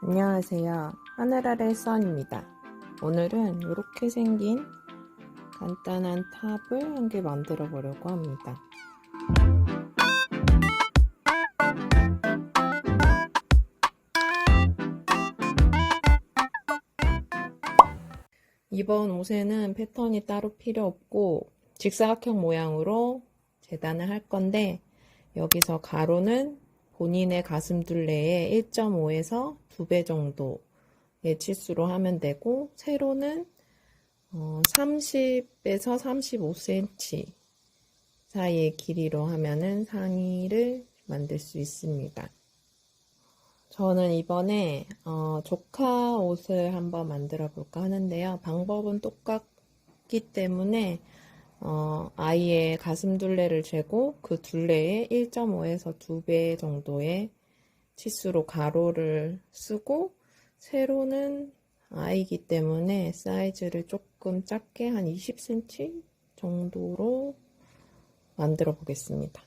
안녕하세요. 하늘 아래 선입니다. 오늘은 이렇게 생긴 간단한 탑을 한 개 만들어 보려고 합니다. 이번 옷에는 패턴이 따로 필요 없고 직사각형 모양으로 재단을 할 건데, 여기서 가로는 본인의 가슴둘레의 1.5에서 2배 정도의 치수로 하면 되고, 세로는 30에서 35cm 사이의 길이로 하면은 상의를 만들 수 있습니다. 저는 이번에 조카 옷을 한번 만들어 볼까 하는데요. 방법은 똑같기 때문에 아이의 가슴둘레를 재고 그 둘레에 1.5에서 2배 정도의 치수로 가로를 쓰고, 세로는 아이기 때문에 사이즈를 조금 작게 한 20cm 정도로 만들어 보겠습니다.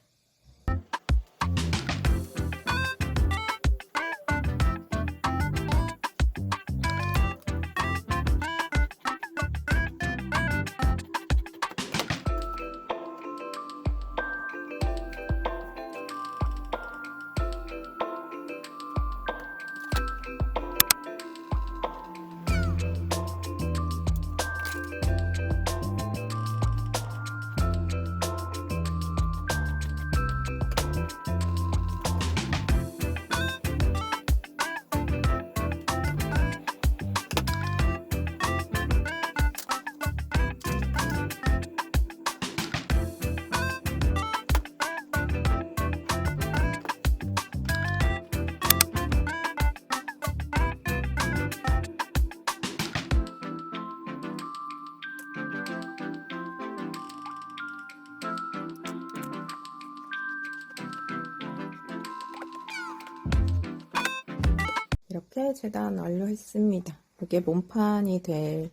이렇게 재단 완료했습니다. 이게 몸판이 될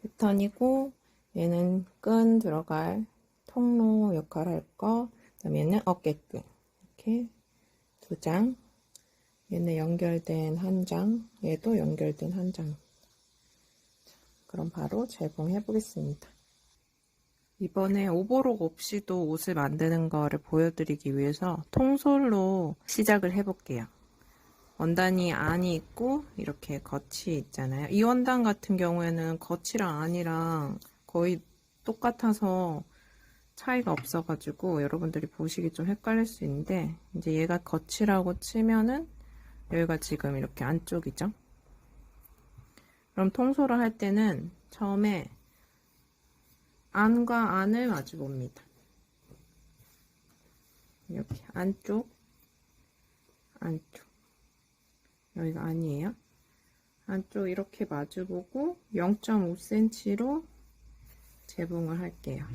패턴이고, 얘는 끈 들어갈 통로 역할 할 거, 그다음에 얘는 어깨끈, 이렇게 2장, 얘는 연결된 1장, 얘도 연결된 1장. 그럼 바로 재봉해 보겠습니다. 이번에 오버록 없이도 옷을 만드는 거를 보여드리기 위해서 통솔로 시작을 해볼게요. 원단이 안이 있고 이렇게 겉이 있잖아요. 이 원단 같은 경우에는 겉이랑 안이랑 거의 똑같아서 차이가 없어가지고 여러분들이 보시기 좀 헷갈릴 수 있는데, 이제 얘가 겉이라고 치면은 여기가 지금 이렇게 안쪽이죠. 그럼 통솔을 할 때는 처음에 안과 안을 마주 봅니다. 이렇게 안쪽, 안쪽. 여기가 아니에요. 안쪽 이렇게 마주보고 0.5cm로 재봉을 할게요.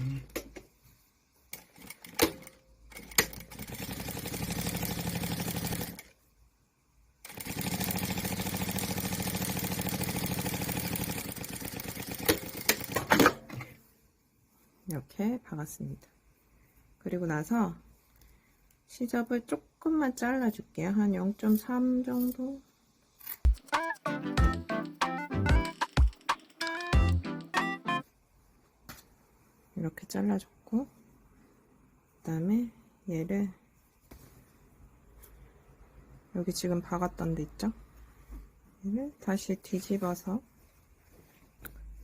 이렇게 박았습니다. 그리고 나서 시접을 조금만 잘라줄게요. 한 0.3 정도. 이렇게 잘라줬고, 그 다음에 얘를 여기 지금 박았던 데 있죠? 얘를 다시 뒤집어서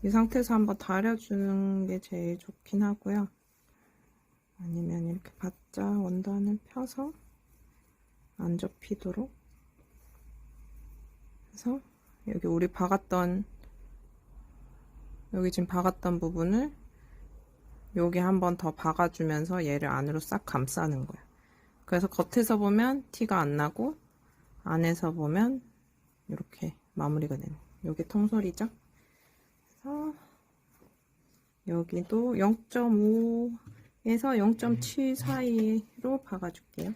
이 상태에서 한번 다려주는 게 제일 좋긴 하고요. 아니면 이렇게 바짝 원단을 펴서 안 접히도록 해서 여기 우리 박았던, 여기 지금 박았던 부분을 여기 한번 더 박아주면서 얘를 안으로 싹 감싸는 거예요. 그래서 겉에서 보면 티가 안 나고 안에서 보면 이렇게 마무리가 되는, 여기 통솔이죠. 그래서 여기도 0.5에서 0.7 사이로 박아줄게요.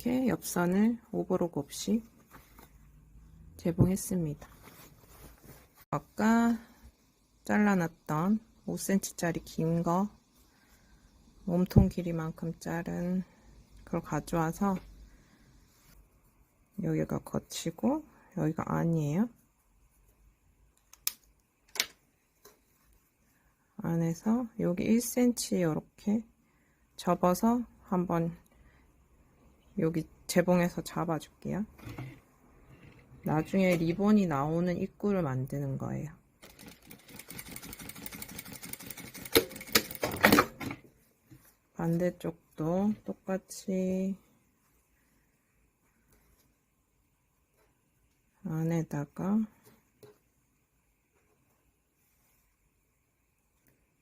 이렇게 옆선을 오버로그 없이 재봉했습니다. 아까 잘라놨던 5cm짜리 긴 거, 몸통 길이만큼 자른 그걸 가져와서 여기가 거치고 여기가 안이에요. 안에서 여기 1cm 이렇게 접어서 한번 여기 재봉해서 잡아줄게요. 나중에 리본이 나오는 입구를 만드는 거예요. 반대쪽도 똑같이 안에다가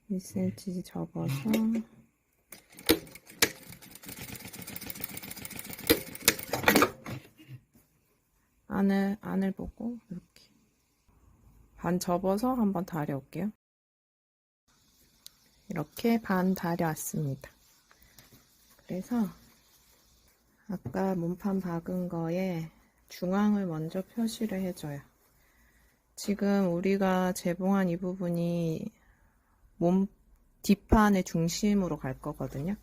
1cm 접어서 안을 보고 이렇게 반 접어서 한번 다려올게요. 이렇게 반 다려왔습니다. 그래서 아까 몸판 박은 거에 중앙을 먼저 표시를 해줘요. 지금 우리가 재봉한 이 부분이 몸 뒷판의 중심으로 갈 거거든요.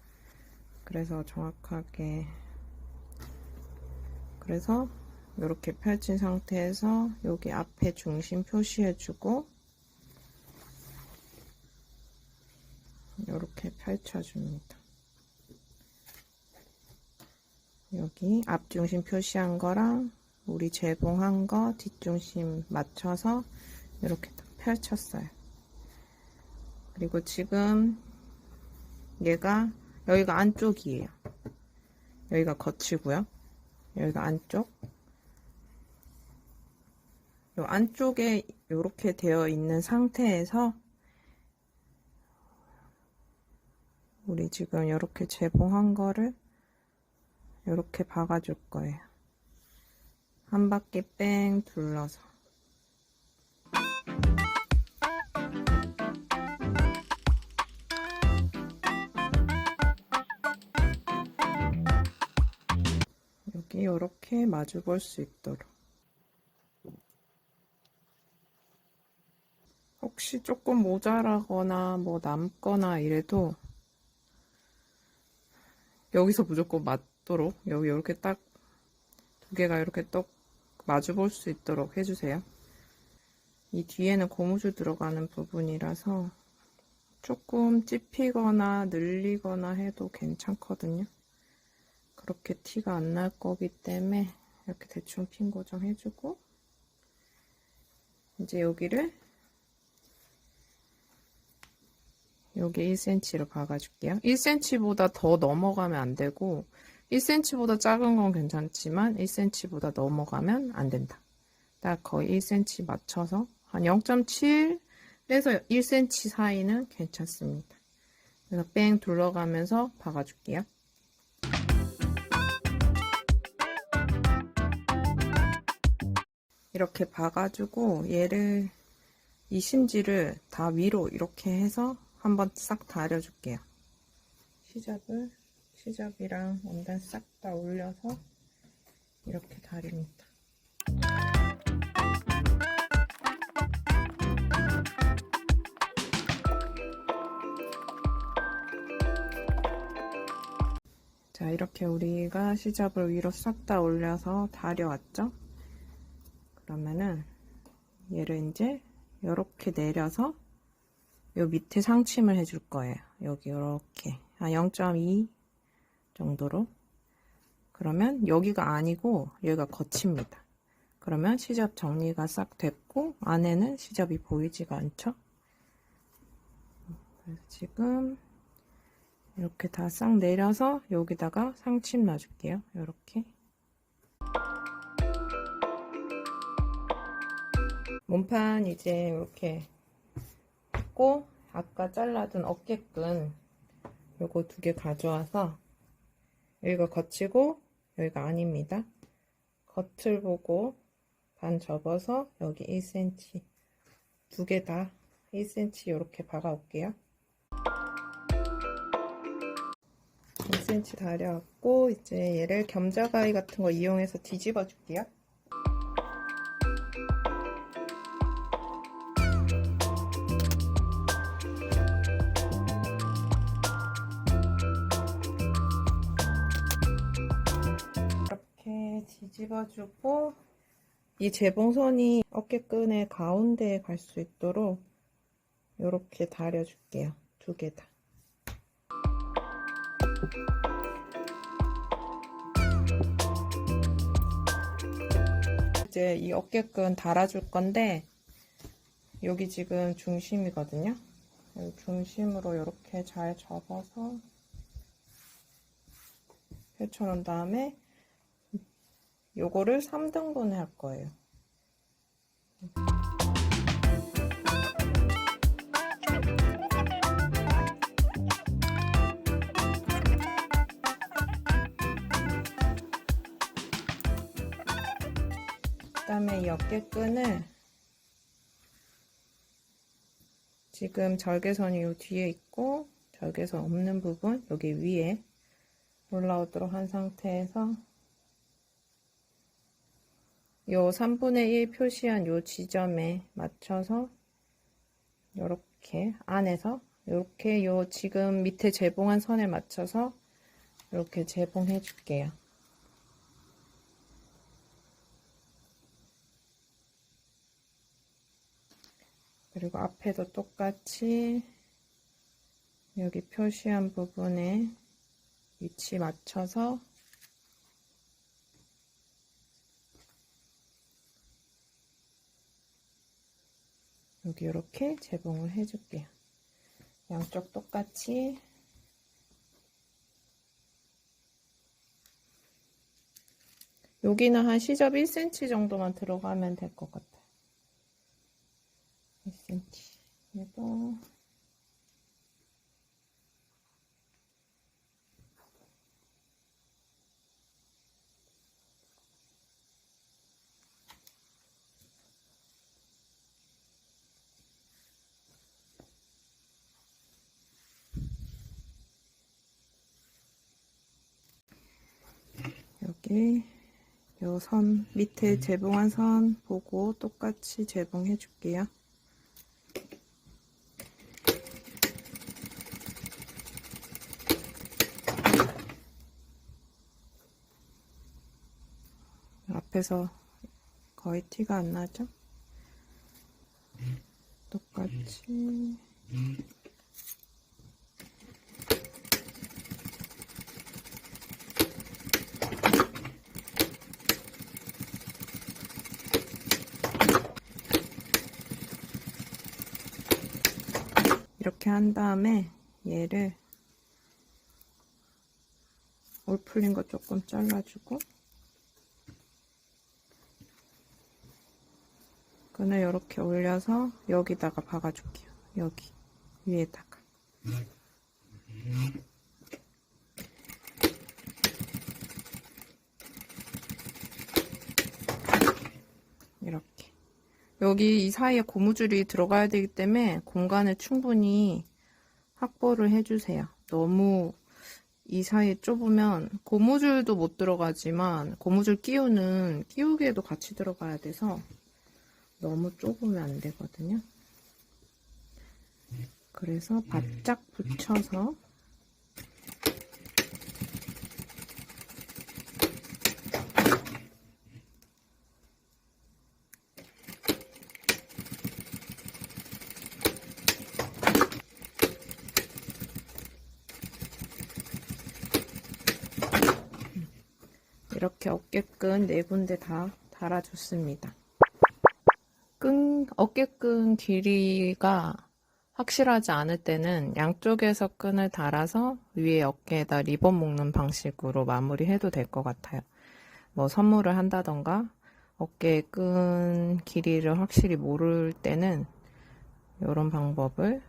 그래서 정확하게 그래서 이렇게 펼친 상태에서 여기 앞에 중심 표시해주고 이렇게 펼쳐줍니다. 여기 앞중심 표시한 거랑 우리 재봉한 거 뒷중심 맞춰서 이렇게 펼쳤어요. 그리고 지금 얘가 여기가 안쪽이에요. 여기가 거치고요. 여기가 안쪽. 요 안쪽에 이렇게 되어 있는 상태에서 우리 지금 이렇게 재봉한 거를 이렇게 박아줄 거예요. 한 바퀴 뺑 둘러서. 여기 이렇게 마주 볼 수 있도록. 혹시 조금 모자라거나 뭐 남거나 이래도 여기서 무조건 맞도록 여기 이렇게 딱 두 개가 이렇게 딱 마주 볼 수 있도록 해주세요. 이 뒤에는 고무줄 들어가는 부분이라서 조금 찝히거나 늘리거나 해도 괜찮거든요. 그렇게 티가 안 날 거기 때문에 이렇게 대충 핀 고정 해주고 이제 여기를 여기 1cm로 박아줄게요. 1cm보다 더 넘어가면 안 되고 1cm보다 작은 건 괜찮지만 1cm보다 넘어가면 안 된다. 딱 거의 1cm 맞춰서 한 0.7에서 1cm 사이는 괜찮습니다. 그래서 뺑 둘러가면서 박아줄게요. 이렇게 박아주고 얘를 이 심지를 다 위로 이렇게 해서 한번 싹 다려줄게요. 시접이랑 원단 싹 다 올려서 이렇게 다립니다. 자, 이렇게 우리가 시접을 위로 싹 다 올려서 다려왔죠? 그러면은 얘를 이제 이렇게 내려서 요 밑에 상침을 해줄 거예요. 여기 이렇게 한 0.2 정도로. 그러면 여기가 아니고 여기가 거칩니다. 그러면 시접 정리가 싹 됐고 안에는 시접이 보이지가 않죠? 그래서 지금 이렇게 다 싹 내려서 여기다가 상침 놔줄게요. 이렇게. 몸판 이제 이렇게 했고 아까 잘라둔 어깨끈 요거 2개 가져와서 여기가 거치고 여기가 아닙니다. 겉을 보고 반 접어서 여기 1cm 2개 다 1cm 이렇게 박아 올게요. 1cm 다려왔고 이제 얘를 겸자가위 같은 거 이용해서 뒤집어 줄게요. 이렇게 뒤집어주고 이 재봉선이 어깨끈의 가운데에 갈 수 있도록 이렇게 다려줄게요. 두 개 다. 이제 이 어깨끈 달아줄 건데 여기 지금 중심이거든요. 여기 중심으로 이렇게 잘 접어서 펼쳐놓은 다음에 요거를 3등분을 할 거예요. 그 다음에 이 어깨끈을 지금 절개선이 요 뒤에 있고 절개선 없는 부분 여기 위에 올라오도록 한 상태에서 요 3분의 1 표시한 요 지점에 맞춰서 요렇게 안에서 요렇게 요 지금 밑에 재봉한 선에 맞춰서 이렇게 재봉해 줄게요. 그리고 앞에도 똑같이 여기 표시한 부분에 위치 맞춰서 여기 이렇게 재봉을 해줄게요. 양쪽 똑같이 여기는 한 시접 1cm 정도만 들어가면 될 것 같아요. 1cm. 그리고 여기 요 선 밑에 재봉한 선 보고 똑같이 재봉해 줄게요. 앞에서 거의 티가 안 나죠? 똑같이 이렇게 한 다음에 얘를 올 풀린 거 조금 잘라주고 끈을 이렇게 올려서 여기다가 박아줄게요. 여기 위에다가 이렇게 여기 이 사이에 고무줄이 들어가야 되기 때문에 공간을 충분히 확보를 해주세요. 너무 이 사이에 좁으면 고무줄도 못 들어가지만 고무줄 끼우기에도 같이 들어가야 돼서 너무 좁으면 안 되거든요. 그래서 바짝 붙여서 이렇게 어깨끈 4군데 다 달아줬습니다. 어깨끈 길이가 확실하지 않을 때는 양쪽에서 끈을 달아서 위에 어깨에다 리본 묶는 방식으로 마무리해도 될 것 같아요. 뭐 선물을 한다던가 어깨 끈 길이를 확실히 모를 때는 이런 방법을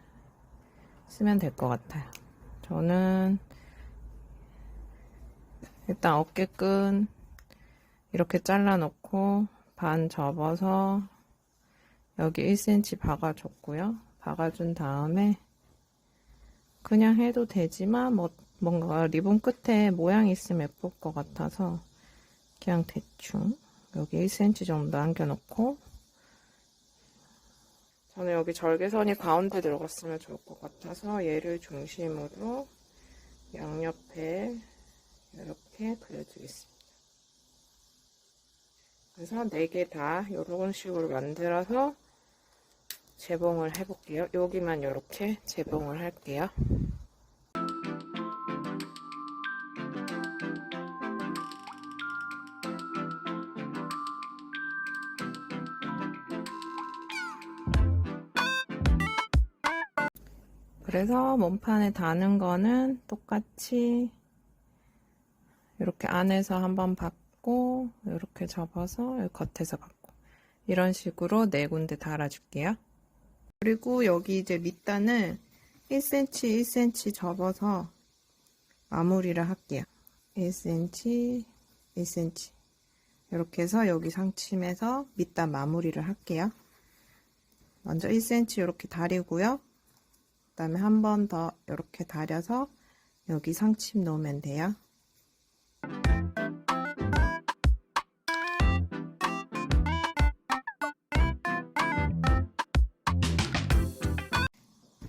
쓰면 될 것 같아요. 저는 일단 어깨끈 이렇게 잘라 놓고 반 접어서 여기 1cm 박아줬고요. 박아준 다음에 그냥 해도 되지만 뭐 뭔가 리본 끝에 모양이 있으면 예쁠 것 같아서 그냥 대충 여기 1cm 정도 남겨놓고, 저는 여기 절개선이 가운데 들어갔으면 좋을 것 같아서 얘를 중심으로 양옆에 이렇게 그려주겠습니다. 그래서 4개 다 이런 식으로 만들어서 재봉을 해볼게요. 여기만 이렇게 재봉을 할게요. 그래서 몸판에 다는 거는 똑같이 이렇게 안에서 한번 받고 이렇게 접어서 여기 겉에서 받고 이런 식으로 4군데 달아줄게요. 그리고 여기 이제 밑단을 1cm 1cm 접어서 마무리를 할게요. 1cm 1cm 이렇게 해서 여기 상침에서 밑단 마무리를 할게요. 먼저 1cm 이렇게 다리고요. 그 다음에 한 번 더 이렇게 다려서 여기 상침 놓으면 돼요.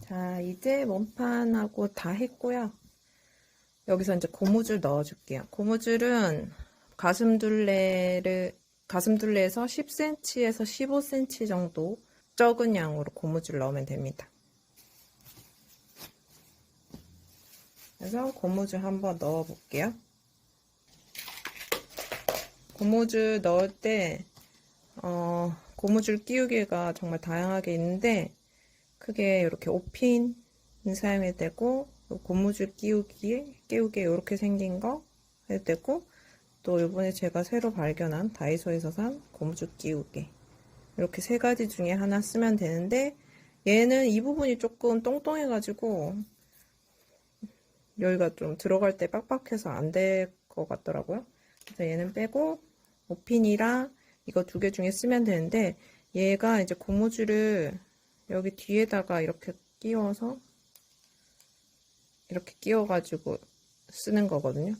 자, 이제 몸판하고 다 했고요. 여기서 이제 고무줄 넣어줄게요. 고무줄은 가슴둘레에서 10cm에서 15cm 정도 적은 양으로 고무줄 넣으면 됩니다. 그래서 고무줄 한번 넣어 볼게요. 고무줄 넣을 때 고무줄 끼우기가 정말 다양하게 있는데 크게 이렇게 5핀 사용해도 되고, 고무줄 끼우기 이렇게 생긴 거 해도 되고, 또 이번에 제가 새로 발견한 다이소에서 산 고무줄 끼우기 이렇게 3가지 중에 하나 쓰면 되는데, 얘는 이 부분이 조금 똥똥해가지고 여기가 좀 들어갈 때 빡빡해서 안 될 것 같더라고요. 그래서 얘는 빼고 5핀이랑 이거 2개 중에 쓰면 되는데, 얘가 이제 고무줄을 여기 뒤에다가 이렇게 끼워서 이렇게 끼워가지고 쓰는 거거든요.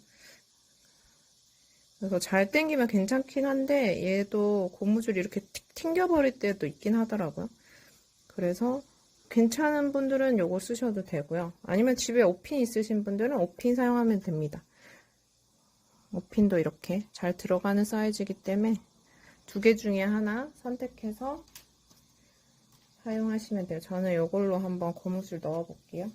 그래서 잘 당기면 괜찮긴 한데 얘도 고무줄이 이렇게 튕겨버릴 때도 있긴 하더라고요. 그래서 괜찮은 분들은 요거 쓰셔도 되고요. 아니면 집에 5핀 있으신 분들은 5핀 사용하면 됩니다. 5핀도 이렇게 잘 들어가는 사이즈이기 때문에 2개 중에 하나 선택해서 사용하시면 돼요. 저는 이걸로 한번 고무줄 넣어 볼게요.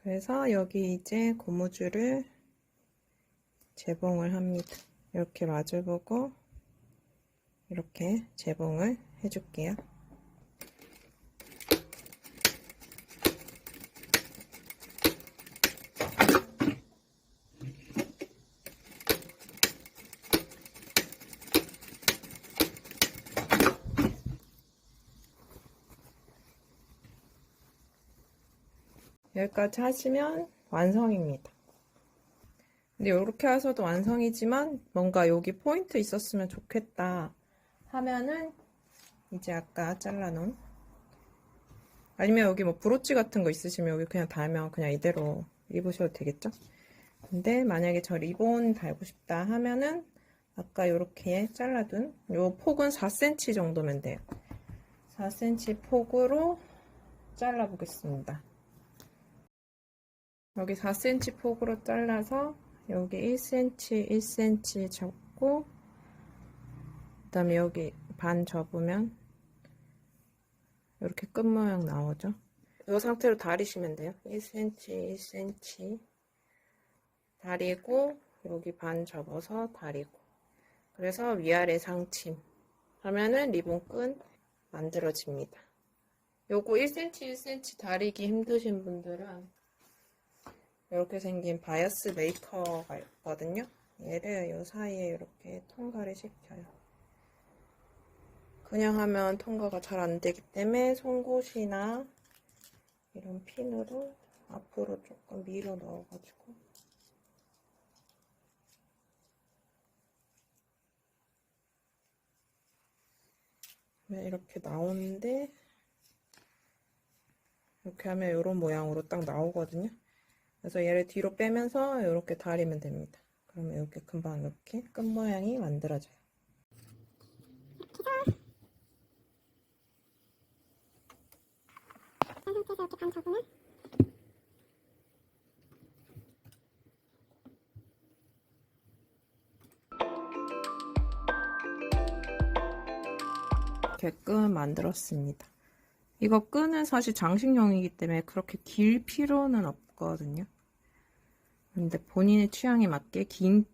그래서 여기 이제 고무줄을 재봉을 합니다. 이렇게 마주보고 이렇게 재봉을 해줄게요. 여기까지 하시면 완성입니다. 근데 이렇게 하셔도 완성이지만 뭔가 여기 포인트 있었으면 좋겠다 하면은 이제 아까 잘라놓은, 아니면 여기 뭐 브로치 같은 거 있으시면 여기 그냥 달면 그냥 이대로 입으셔도 되겠죠? 근데 만약에 저 리본 달고 싶다 하면은 아까 이렇게 잘라둔 요 폭은 4cm 정도면 돼요. 4cm 폭으로 잘라 보겠습니다. 여기 4cm 폭으로 잘라서 여기 1cm 1cm 접고, 그 다음에 여기 반 접으면 이렇게 끝 모양 나오죠. 이 상태로 다리시면 돼요. 1cm 1cm 다리고, 여기 반 접어서 다리고, 그래서 위아래 상침 하면은 리본 끈 만들어집니다. 요거 1cm 1cm 다리기 힘드신 분들은 이렇게 생긴 바이어스 메이커가 있거든요. 얘를 요 사이에 이렇게 통과를 시켜요. 그냥 하면 통과가 잘 안 되기 때문에 송곳이나 이런 핀으로 앞으로 조금 밀어 넣어가지고 이렇게 나오는데 이렇게 하면 이런 모양으로 딱 나오거든요. 그래서 얘를 뒤로 빼면서 이렇게 다리면 됩니다. 그러면 이렇게 금방 이렇게 끝 모양이 만들어져요. 이렇게 끈 만들었습니다. 이거 끈은 사실 장식용이기 때문에 그렇게 길 필요는 없거든요. 근데 본인의 취향에 맞게 긴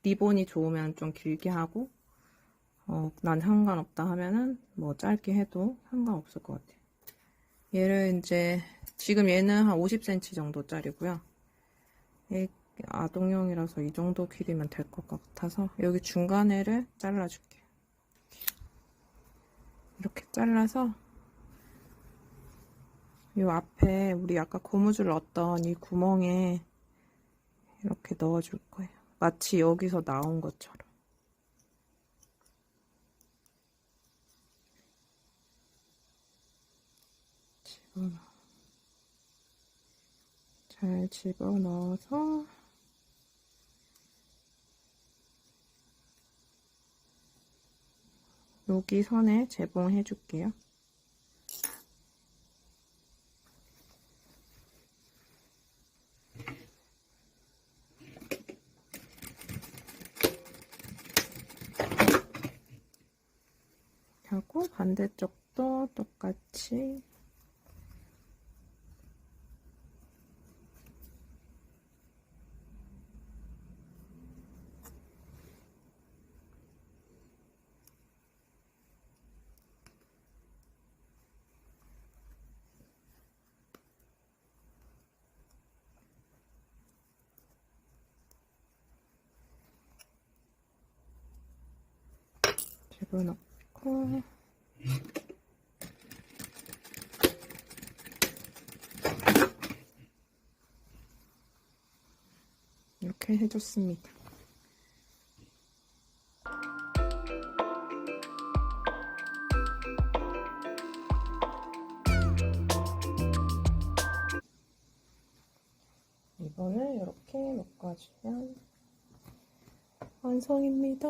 리본이 좋으면 좀 길게 하고 난 상관없다 하면은 뭐 짧게 해도 상관없을 것 같아요. 얘를 이제 지금 얘는 한 50cm 정도짜리고요. 아동용이라서 이 정도 길이면 될 것 같아서 여기 중간에를 잘라줄게요. 이렇게 잘라서 이 앞에 우리 아까 고무줄 넣었던 이 구멍에 이렇게 넣어줄 거예요. 마치 여기서 나온 것처럼. 잘 집어넣어서 여기 선에 재봉해 줄게요. 하고 반대쪽도 똑같이 집어넣고 이렇게 해줬습니다. 이번을 이렇게 묶어주면 완성입니다.